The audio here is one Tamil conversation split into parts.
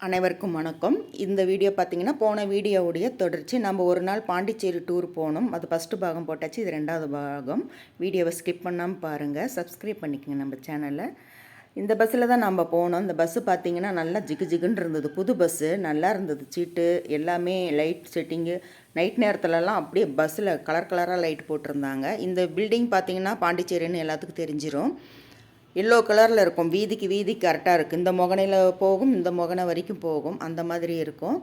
அனைவருக்கும் வணக்கம். இந்த வீடியோ பார்த்தீங்கன்னா போன வீடியோவுடைய தொடர்ச்சி. நம்ம ஒரு நாள் பாண்டிச்சேரி டூர் போனோம். அது ஃபஸ்ட்டு பாகம் போட்டாச்சு, இது ரெண்டாவது பாகம். வீடியோவை ஸ்கிப் பண்ணாமல் பாருங்கள், சப்ஸ்கிரைப் பண்ணிக்கோங்க நம்ம சேனலை. இந்த பஸ்ஸில் தான் நம்ம போனோம். இந்த பஸ்ஸு பார்த்திங்கன்னா நல்லா ஜிகு ஜிகுன்னு இருந்தது. புது பஸ்ஸு நல்லா இருந்தது. சீட்டு எல்லாமே லைட் செட்டிங்கு நைட் நேரத்துலலாம் அப்படியே பஸ்ஸில் கலர் கலராக லைட் போட்டிருந்தாங்க. இந்த பில்டிங் பார்த்திங்கன்னா பாண்டிச்சேரின்னு எல்லாத்துக்கும் தெரிஞ்சிடும். எல்லோ கலரில் இருக்கும். வீதிக்கு வீதி கரெக்டாக இருக்குது. இந்த முகனையில் போகும், இந்த முகனை வரைக்கும் போகும், அந்த மாதிரி இருக்கும்.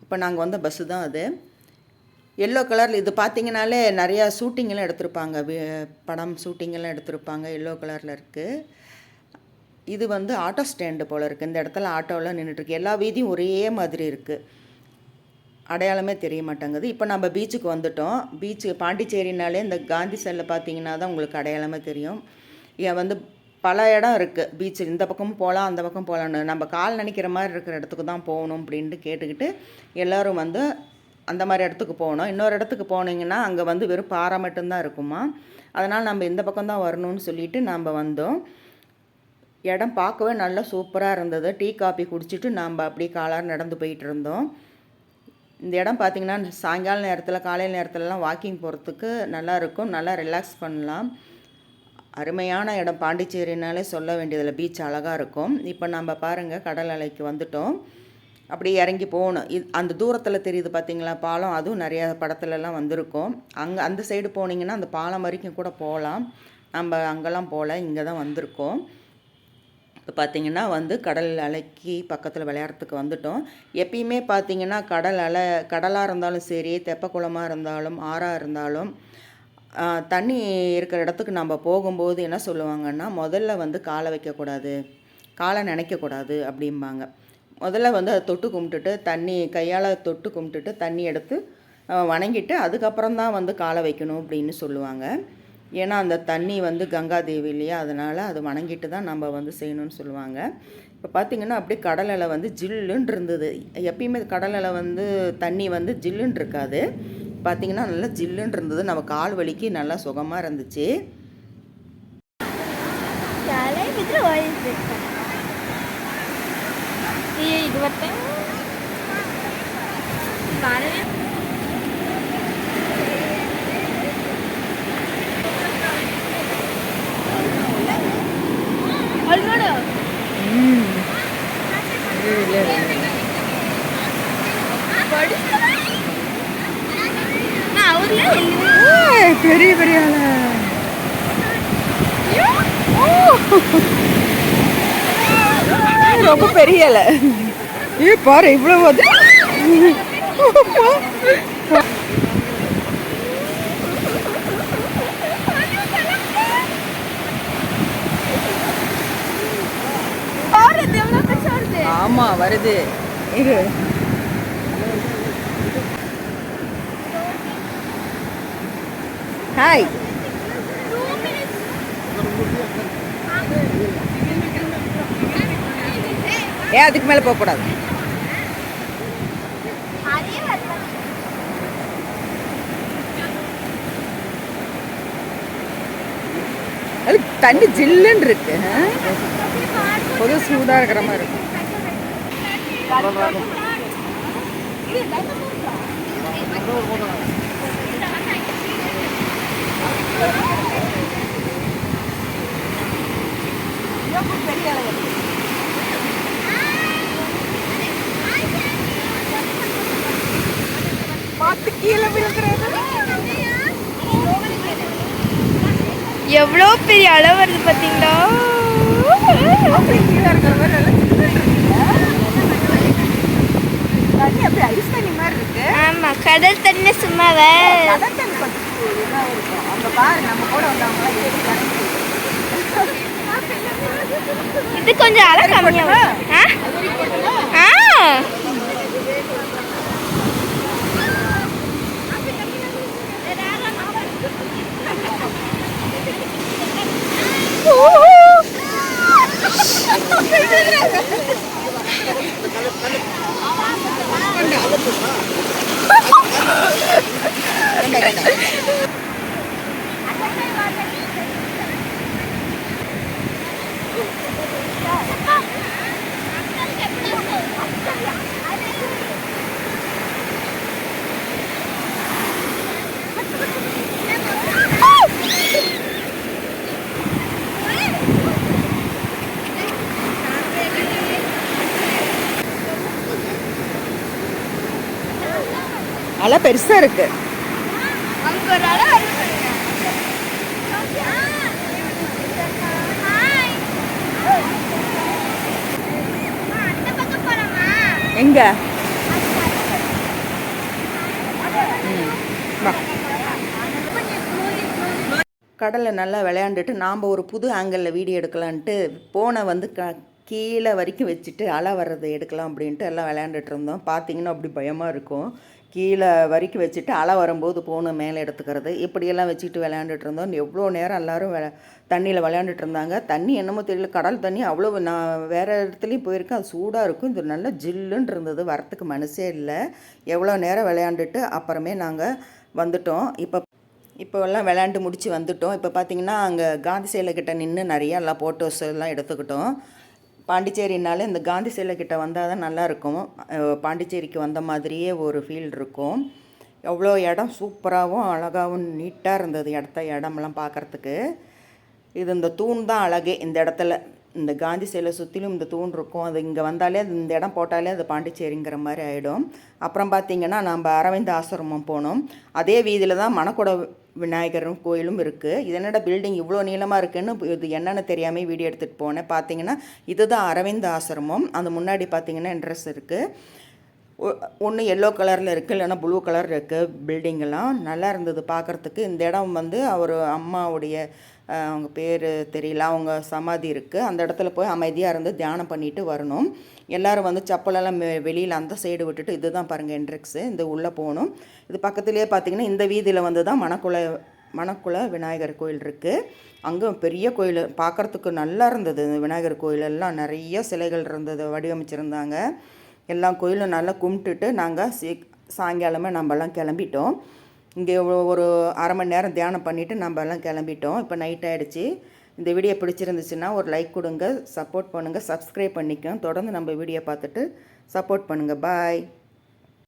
இப்போ நாங்கள் வந்த பஸ்ஸு தான் அது. எல்லோ கலரில் இது பார்த்திங்கனாலே நிறையா ஷூட்டிங்கெல்லாம் எடுத்திருப்பாங்க. படம் ஷூட்டிங்கெல்லாம் எடுத்திருப்பாங்க. எல்லோ கலரில் இருக்குது. இது ஆட்டோ ஸ்டாண்டு போல் இருக்குது. இந்த இடத்துல ஆட்டோலாம் நின்றுட்டுருக்கு. எல்லா வீதியும் ஒரே மாதிரி இருக்குது. அடையாளமே தெரிய மாட்டேங்குது. இப்போ நம்ம பீச்சுக்கு வந்துட்டோம். பீச்சு பாண்டிச்சேரினாலே இந்த காந்தி செல்லில் பார்த்திங்கன்னா தான் உங்களுக்கு அடையாளமே தெரியும். ஏன் பல இடம் இருக்குது பீச்சு. இந்த பக்கமும் போகலாம், அந்த பக்கம் போகலான்னு. நம்ம கால் நினைக்கிற மாதிரி இருக்கிற இடத்துக்கு தான் போகணும் அப்படின்ட்டு கேட்டுக்கிட்டு எல்லோரும் அந்த மாதிரி இடத்துக்கு போகணும். இன்னொரு இடத்துக்கு போனீங்கன்னா அங்கே வெறும் பாறை மட்டும்தான் இருக்குமா. அதனால் நம்ம இந்த பக்கம் தான் வரணும்னு சொல்லிவிட்டு நம்ம வந்தோம். இடம் பார்க்கவே நல்லா சூப்பராக இருந்தது. டீ காஃபி குடிச்சிட்டு நம்ம அப்படியே காலார் நடந்து போயிட்டு இருந்தோம். இந்த இடம் பார்த்திங்கன்னா சாயங்கால நேரத்தில் காலையில் நேரத்துலலாம் வாக்கிங் போகிறதுக்கு நல்லாயிருக்கும். நல்லா ரிலாக்ஸ் பண்ணலாம். அருமையான இடம். பாண்டிச்சேரினாலே சொல்ல வேண்டியதில்லை. பீச் அழகாக இருக்கும். இப்போ நம்ம பாருங்கள் கடல் அலைக்கு வந்துட்டோம். அப்படியே இறங்கி போகணும். அந்த தூரத்தில் தெரியுது பார்த்திங்களா பாலம். அதுவும் நிறையா படத்துலலாம் வந்திருக்கும். அந்த சைடு போனீங்கன்னா அந்த பாலம் வரைக்கும் கூட போகலாம். நம்ம அங்கெல்லாம் போகல, இங்கே தான் வந்திருக்கோம். இப்போ பார்த்திங்கன்னா கடல் அலைக்கு பக்கத்தில் விளையாடுறதுக்கு வந்துட்டோம். எப்பயுமே பார்த்திங்கன்னா கடலாக இருந்தாலும் சரி, தெப்பக்குளமாக இருந்தாலும் ஆறாக இருந்தாலும் தண்ணி இருக்கிற இடத்துக்கு நம்ம போகும்போது என்ன சொல்லுவாங்கன்னா, முதல்ல காலை வைக்கக்கூடாது, காலை நினைக்கக்கூடாது அப்படிம்பாங்க. முதல்ல அதை தொட்டு கும்பிட்டுட்டு தண்ணி கையால் தொட்டு கும்பிட்டுட்டு தண்ணி எடுத்து வணங்கிட்டு அதுக்கப்புறம் தான் காலை வைக்கணும் அப்படின்னு சொல்லுவாங்க. ஏன்னா அந்த தண்ணி கங்காதேவி இல்லையா, அதனால் அது வணங்கிட்டு தான் நம்ம செய்யணும்னு சொல்லுவாங்க. இப்போ பார்த்திங்கன்னா அப்படியே கடல் அலை ஜில்லுன்னு இருந்தது. எப்பயுமே கடல் அலை தண்ணி ஜில்லுன்னு இருக்காது. பார்த்திங்கன்னா நல்லா ஜில்லுன்னு இருந்தது. நம்ம கால் வலிக்கு நல்லா சுகமாக இருந்துச்சு. பெரிய பெரிய ரொம்ப பெரிய அலை. பாரு இவ்வளவு ஆமா வருது. இது ஹாய். அதுக்கு மேலே போகக்கூடாது. அது தண்ணி ஜில்லுன்னு இருக்கு. பொது சூடாக இருக்கிற மாதிரி இருக்கும். எவ்வளோ பெரிய அளவு வருது பார்த்தீங்களா? ஆமா, கடல் தண்ணி சும்மாவே. இது கொஞ்சம் அலை கம்மியாக. அலை பெருசாக இருக்குது. அங்க ஒரு அலை வருது பாருங்க. அந்த பக்கம் போலாமா? எங்கே? கடலில் நல்லா விளையாண்டுட்டு நாம் ஒரு புது ஆங்கிளில் வீடியோ எடுக்கலான்ட்டு போனை வந்து கீழே வரைக்கும் வச்சுட்டு அலை வர்றதை எடுக்கலாம் அப்படின்ட்டு எல்லாம் விளையாண்டுட்டு இருந்தோம். பார்த்திங்கன்னா அப்படி பயமாக இருக்கும். கீழே வரைக்கும் வச்சுட்டு அலை வரும்போது போனை மேலே எடுத்துக்கிறது இப்படியெல்லாம் வச்சுட்டு விளையாண்டுட்டு இருந்தோம். எவ்வளோ நேரம் எல்லோரும் தண்ணியில் விளையாண்டுட்டு இருந்தாங்க. தண்ணி என்னமோ தெரியல, கடல் தண்ணி அவ்வளோ. நான் வேறு இடத்துலையும் போயிருக்கேன், அது சூடாக இருக்கும். இது நல்லா ஜில்லுன்னு இருந்தது, வரத்துக்கு மனசே இல்லை. எவ்வளோ நேரம் விளையாண்டுட்டு அப்புறமே நாங்கள் வந்துட்டோம். இப்போ எல்லாம் விளையாண்டு முடித்து வந்துட்டோம். இப்போ பார்த்திங்கன்னா அங்கே காந்தி சிலை கிட்ட நின்று நிறையா எல்லாம் ஃபோட்டோஸ் எல்லாம் எடுத்துக்கிட்டோம். பாண்டிச்சேரினாலே இந்த காந்தி சிலை கிட்ட வந்தால் தான் நல்லாயிருக்கும். பாண்டிச்சேரிக்கு வந்த மாதிரியே ஒரு ஃபீல் இருக்கும். எவ்வளோ இடம் சூப்பராகவும் அழகாகவும் நீட்டாக இருந்தது இடமெல்லாம் பார்க்குறதுக்கு. இது இந்த தூண் தான் அழகே இந்த இடத்துல. இந்த காந்தி சிலை சுற்றிலும் இந்த தூண் இருக்கும். அது இங்கே வந்தாலே இந்த இடம் போட்டாலே அது பாண்டிச்சேரிங்கிற மாதிரி ஆகிடும். அப்புறம் பார்த்திங்கன்னா நம்ம அரவிந்த் ஆசிரமம் போனோம். அதே வீதியில் தான் மணக்குட விநாயகரும் கோயிலும் இருக்குது. இது என்னடா பில்டிங் இவ்வளோ நீளமாக இருக்குன்னு இது என்னென்னு தெரியாமல் வீடியோ எடுத்துகிட்டு போனேன். பார்த்திங்கன்னா இதுதான் அரவிந்த் ஆசிரமம். அந்த முன்னாடி பார்த்திங்கன்னா என்ட்ரன்ஸ் இருக்குது. ஒன்று எல்லோ கலரில் இருக்குது, இல்லைன்னா ப்ளூ கலர் இருக்குது. பில்டிங்கெல்லாம் நல்லா இருந்தது பார்க்குறதுக்கு. இந்த இடம் வந்து அவர் அம்மாவுடைய அவங்க பேர் தெரியல, அவங்க சமாதி இருக்குது. அந்த இடத்துல போய் அமைதியாக இருந்து தியானம் பண்ணிட்டு வரணும். எல்லோரும் வந்து செப்பலெல்லாம் வெளியில் அந்த சைடு விட்டுட்டு இதுதான் பாருங்கள் என்ட்ரன்ஸு. இந்த உள்ளே போகணும். இது பக்கத்துலேயே பார்த்திங்கன்னா இந்த வீதியில் வந்து தான் மணக்குள விநாயகர் கோயில் இருக்குது. அங்கே பெரிய கோயில் பார்க்குறதுக்கு நல்லா இருந்தது. இந்த விநாயகர் கோயிலெல்லாம் நிறைய சிலைகள் இருந்தது, வடிவமைச்சிருந்தாங்க. எல்லா கோயிலும் நல்லா கும்பிட்டுட்டு நாங்கள் சாயங்காலமே நம்மலாம் கிளம்பிட்டோம். இங்கே ஒரு அரை மணி நேரம் தியானம் பண்ணிவிட்டு நம்மலாம் கிளம்பிட்டோம். இப்போ நைட் ஆகிடுச்சி. இந்த வீடியோ பிடிச்சிருந்துச்சுன்னா ஒரு லைக் கொடுங்க, சப்போர்ட் பண்ணுங்கள், சப்ஸ்கிரைப் பண்ணிக்கோங்க. தொடர்ந்து நம்ம வீடியோ பார்த்துட்டு சப்போர்ட் பண்ணுங்கள். பாய்.